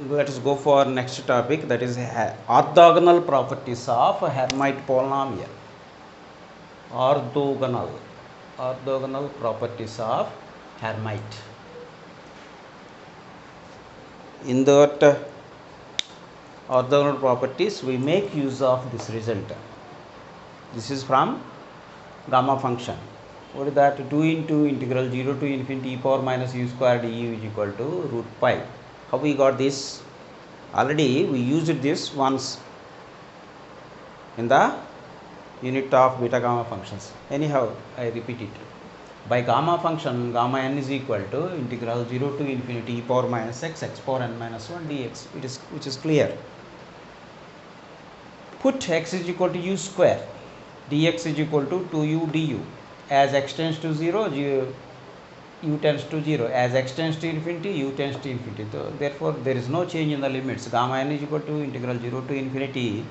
let us go for next topic, that is orthogonal properties of Hermite polynomial. Orthogonal properties of Hermite. In that orthogonal properties, we make use of this result. This is from gamma function. What is that? 2 into integral 0 to infinity e power minus u square du is equal to root pi. How we got this? Already we used this once in the unit of beta gamma functions. Anyhow, I repeat it. By gamma function, gamma n is equal to integral 0 to infinity e power minus x power n minus 1 dx, which is clear. Put x is equal to u square, dx is equal to 2u du. As x tends to 0, u tends to 0. As x tends to infinity, u tends to infinity. So therefore, there is no change in the limits. Gamma n is equal to integral 0 to infinity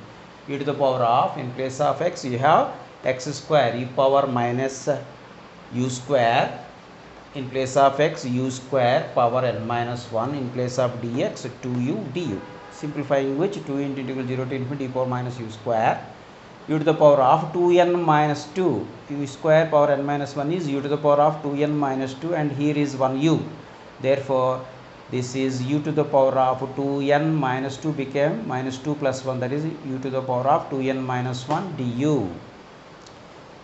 e to the power of, in place of x, you have x square e power minus u square. In place of x, u square power n minus 1. In place of dx, 2u du. Simplifying which, 2 into integral 0 to infinity e power minus u square u to the power of 2n minus 2, u square power n minus 1 is u to the power of 2n minus 2, and here is 1 u. Therefore, this is u to the power of 2n minus 2 became minus 2 plus 1, that is u to the power of 2n minus 1 du.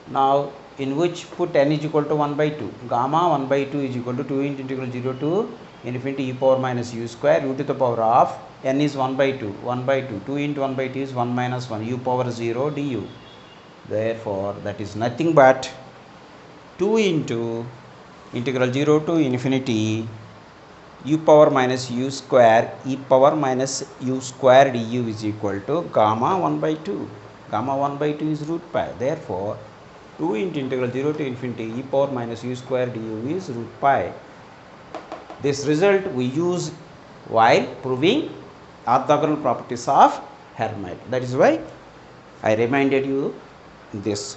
Now, in which put n is equal to 1 by 2. Gamma 1 by 2 is equal to 2 into integral 0 to infinity e power minus u square u to the power of n is 1 by 2. 1 by 2. 2 into 1 by 2 is 1 minus 1 u power 0 du. Therefore, that is nothing but 2 into integral 0 to infinity u power minus u square e power minus u square du is equal to gamma 1 by 2. Gamma 1 by 2 is root pi. Therefore, 2 into integral 0 to infinity e power minus u square du is root pi. This result we use while proving orthogonal properties of Hermite. That is why I reminded you this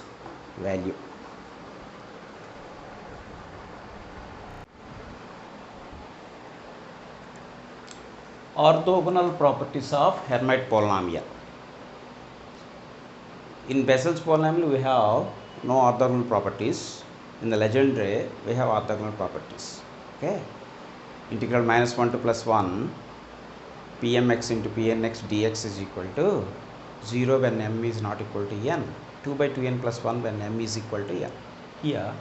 value. Orthogonal properties of Hermite polynomial. In Bessel's polynomial, we have no orthogonal properties. In the Legendre, we have orthogonal properties. Okay. Integral minus 1 to plus 1 pmx into pnx dx is equal to 0 when m is not equal to n, 2 by 2n plus 1 when m is equal to n. Here,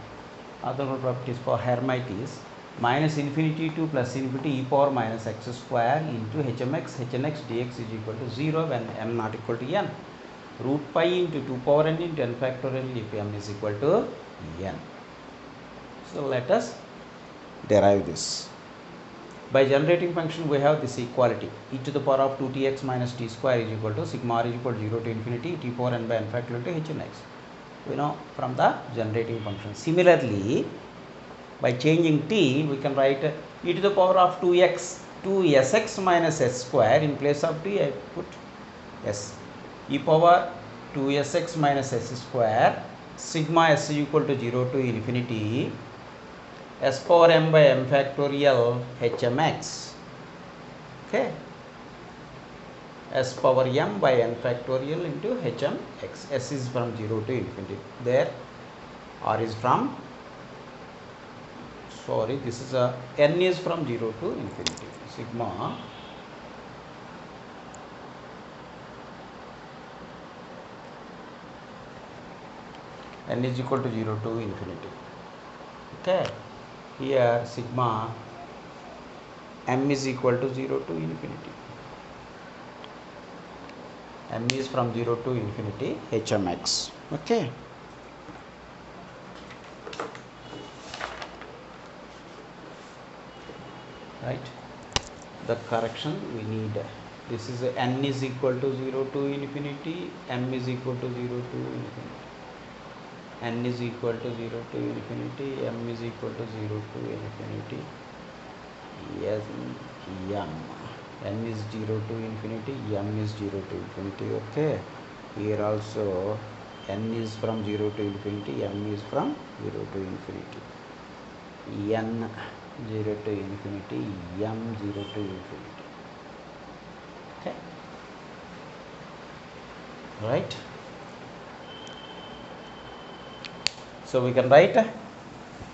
orthogonal properties for Hermite is minus infinity to plus infinity e power minus x square into hmx hnx dx is equal to 0 when m not equal to n. Root pi into 2 power n into n factorial if m is equal to n. So let us derive this. By generating function, we have this equality. E to the power of 2tx minus t square is equal to sigma r is equal to 0 to infinity t power n by n factorial to hnx. We know from the generating function. Similarly, by changing t, we can write e to the power of 2sx minus s square. In place of t, I put s. E power 2sx minus s square, sigma s is equal to 0 to infinity s power m by m factorial hmx. Okay, s power m by n factorial into hmx. S is from 0 to infinity. There r is from, sorry, this is a n is from 0 to infinity. Sigma n is equal to 0 to infinity. Okay, here sigma m is equal to 0 to infinity. M is from 0 to infinity hmx. Okay, right. The correction we need, this is n is equal to 0 to infinity, m is equal to 0 to infinity. N is equal to 0 to infinity, m is equal to 0 to infinity. Yes, m. N is 0 to infinity, m is 0 to infinity. Okay. Here also n is from 0 to infinity, m is from 0 to infinity. N 0 to infinity, m 0 to infinity. right? So we can write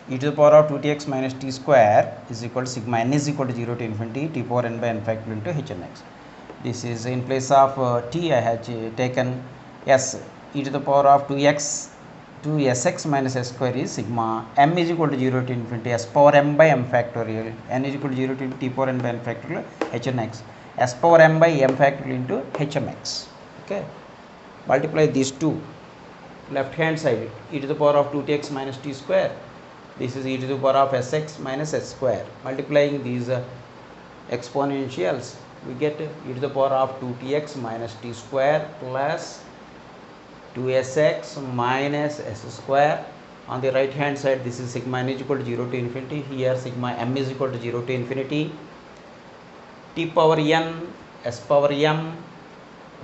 e to the power of 2tx minus t square is equal to sigma n is equal to 0 to infinity t power n by n factorial into h n x. This is in place of t I have taken s e to the power of 2sx minus s square is sigma m is equal to 0 to infinity s power m by m factorial n is equal to 0 to t power n by n factorial h n x s power m by m factorial into h m x. Okay, multiply these two. Left hand side e to the power of 2tx minus t square, this is e to the power of sx minus s square. Multiplying these exponentials, we get e to the power of 2tx minus t square plus 2sx minus s square. On the right hand side, this is sigma n is equal to 0 to infinity, here sigma m is equal to 0 to infinity, t power n s power m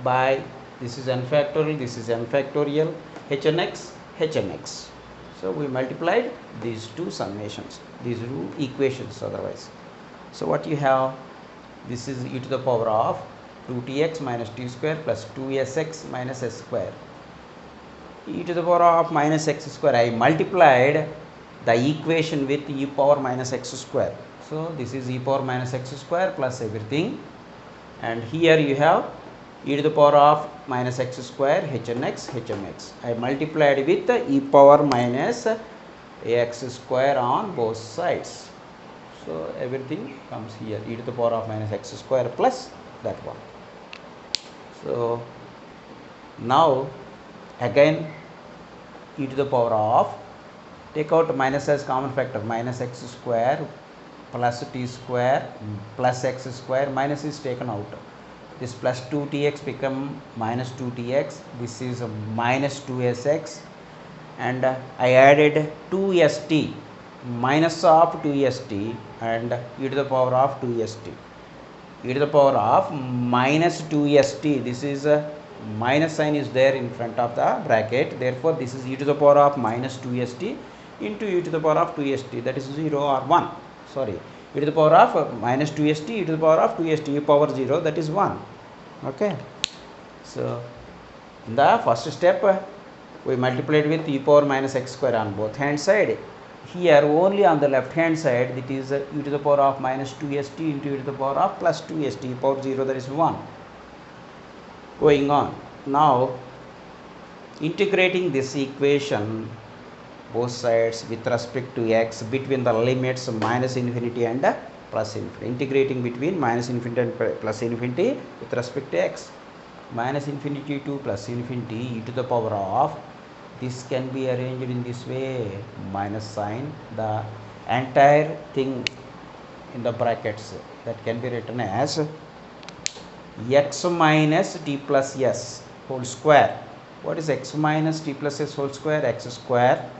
by, this is n factorial, this is n factorial, h n x, h n x. So we multiplied these two summations, these two equations otherwise. So what you have, this is e to the power of 2tx minus t square plus 2sx minus s square. E to the power of minus x square, I multiplied the equation with e power minus x square. So this is e power minus x square plus everything, and here you have e to the power of minus x square h n x h m x. I multiplied with e power minus x square on both sides. So everything comes here, e to the power of minus x square plus that one. So now again e to the power of, take out minus as common factor, minus x square plus t square plus x square, minus is taken out, this plus 2tx become minus 2tx, this is minus 2sx, and I added 2st, minus of 2st, and e to the power of 2st, e to the power of minus 2st, this is minus sign is there in front of the bracket, therefore this is e to the power of minus 2st into e to the power of 2st, that is 0 or 1, sorry, e to the power of minus 2st e to the power of 2st, e power 0, that is 1. Okay, so in the first step we multiplied with e power minus x square on both hand side. Here only on the left hand side, it is e to the power of minus 2st into e to the power of plus 2st, e power 0, that is 1. Going on, now integrating this equation both sides with respect to x between the limits minus infinity and plus infinity, integrating between minus infinity and plus infinity with respect to x, minus infinity to plus infinity e to the power of, this can be arranged in this way, minus sign, the entire thing in the brackets, that can be written as x minus t plus s whole square. What is x minus t plus s whole square? X square,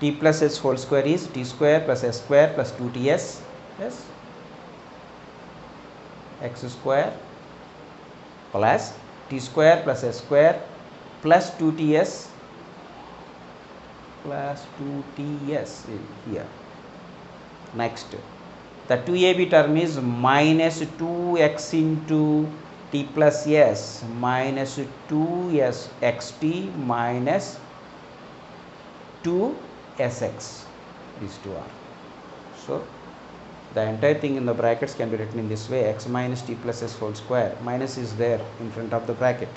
t plus s whole square is t square plus s square plus 2ts, yes, x square plus t square plus s square plus 2ts plus 2ts here. Next, the 2ab term is minus 2x into t plus s minus 2s xt minus 2sx, these two are. So the entire thing in the brackets can be written in this way, x minus t plus s whole square, minus is there in front of the bracket,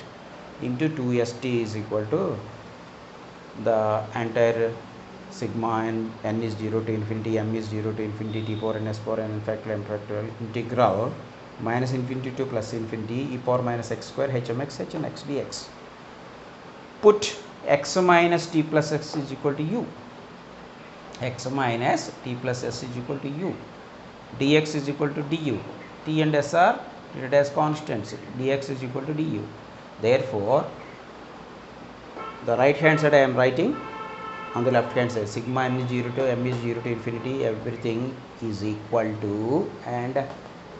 into 2st is equal to the entire sigma n is 0 to infinity, m is 0 to infinity, t power n s power n factorial integral minus infinity to plus infinity e power minus x square h m x dx. Put x minus t plus x is equal to u, x minus t plus s is equal to u, dx is equal to du, t and s are treated as constants, dx is equal to du. Therefore the right hand side I am writing, on the left hand side sigma n is 0 to m is 0 to infinity, everything is equal to, and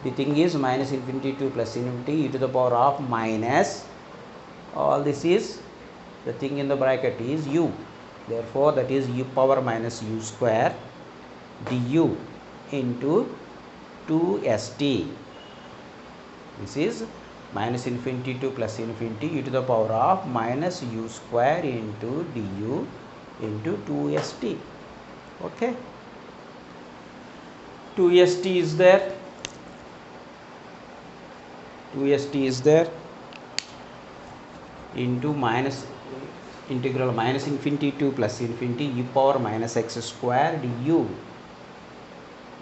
the thing is minus infinity to plus infinity e to the power of minus, all this is the thing in the bracket is u, therefore that is u power minus u square du into 2st, this is minus infinity to plus infinity e to the power of minus u square into du into 2st. Okay, 2st is there, 2st is there into minus integral minus infinity to plus infinity e power minus x square du,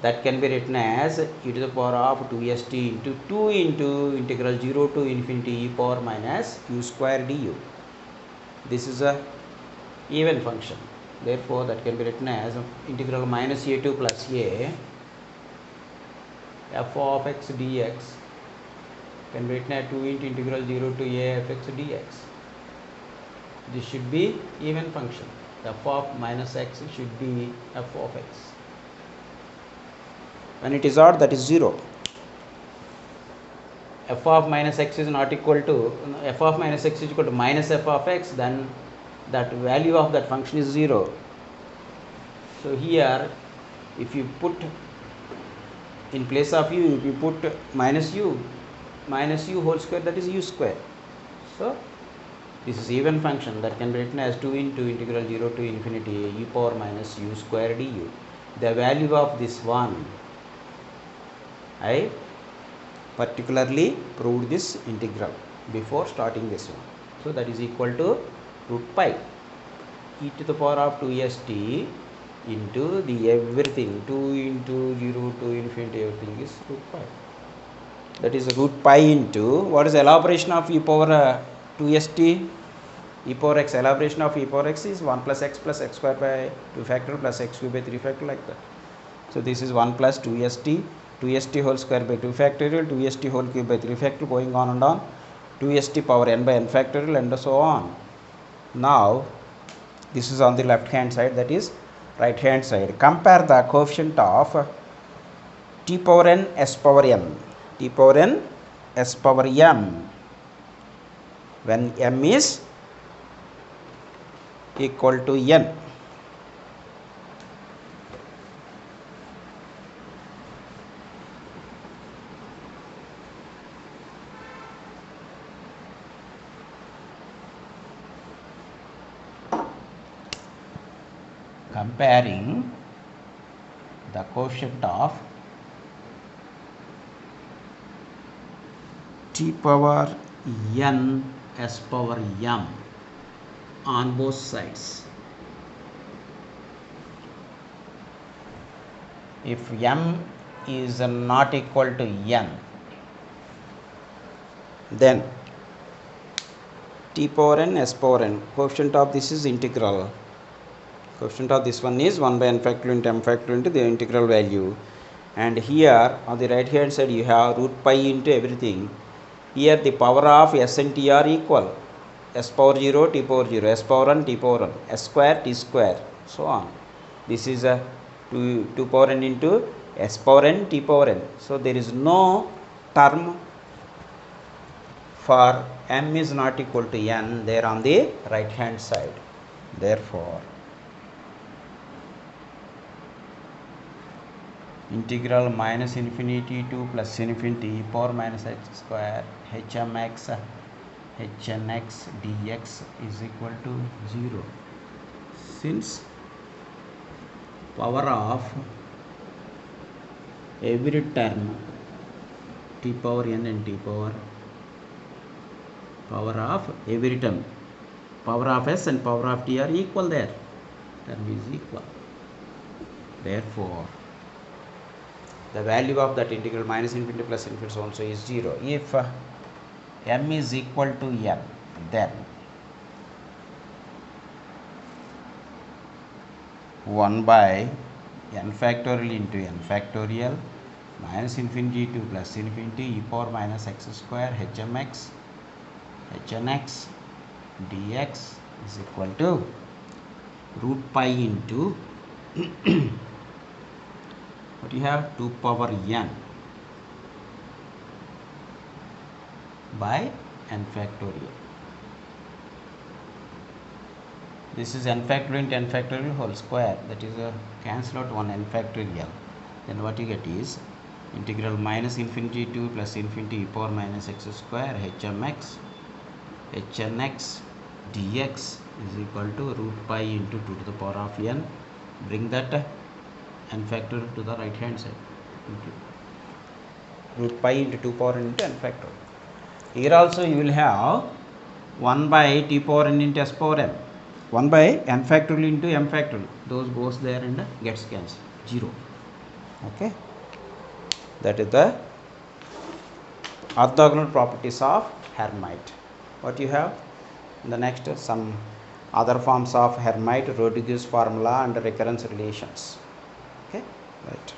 that can be written as e to the power of 2st into 2 into integral 0 to infinity e power minus u square du. This is a even function, therefore that can be written as integral minus a to plus a f of x dx can be written as 2 into integral 0 to a f x dx. This should be even function. F of minus x should be f of x. When it is odd, that is 0. F of minus x is not equal to, f of minus x is equal to minus f of x, then that value of that function is 0. So here, if you put in place of u, if you put minus u whole square, that is u square. So this is even function that can be written as 2 into integral 0 to infinity e power minus u square du. The value of this one, I particularly proved this integral before starting this one. So that is equal to root pi e to the power of 2st into the everything 2 into 0 to infinity, everything is root pi. That is root pi into, what is the elaboration of e power 2st? E power x, elaboration of e power x is 1 plus x square by 2 factorial plus x cube by 3 factorial, like that. So this is 1 plus 2st whole square by 2 factorial, 2st whole cube by 3 factorial, going on and on, 2st power n by n factorial, and so on. Now this is on the left hand side, that is right hand side. Compare the coefficient of t power n s power n, t power n s power m, when m is equal to n. Comparing the coefficient of t power n s power m on both sides. If m is not equal to n, then t power n s power n, coefficient of this is integral, coefficient of this one is 1 by n factorial into m factorial into the integral value, and here on the right hand side you have root pi into everything. Here the power of s and t are equal, s power 0 t power 0, s power 1 t power 1, s square t square, so on. This is a 2 power n into s power n t power n. So there is no term for m is not equal to n there on the right hand side. Therefore integral minus infinity to plus infinity e power minus x square hmx hnx dx is equal to 0, since power of every term t power n and t power of every term, power of s and power of t are equal there, term is equal. Therefore the value of that integral minus infinity plus infinity also is 0. If m is equal to n, then 1 by n factorial into n factorial minus infinity to plus infinity e power minus x square hmx hnx dx is equal to root pi into what you have, 2 power n by n factorial. This is n factorial into n factorial whole square, that is cancel out 1 n factorial. Then what you get is integral minus infinity to plus infinity e power minus x square hmx hnx dx is equal to root pi into 2 to the power of n. Bring that n factorial to the right hand side. Root pi into 2 power n into n factorial. Here also you will have 1 by t power n into s power m. 1 by n factorial into m factorial. Those goes there and gets cancelled. 0. Okay. That is the orthogonal properties of Hermite. What you have? In the next, some other forms of Hermite, Rodriguez formula and recurrence relations. Okay. Right.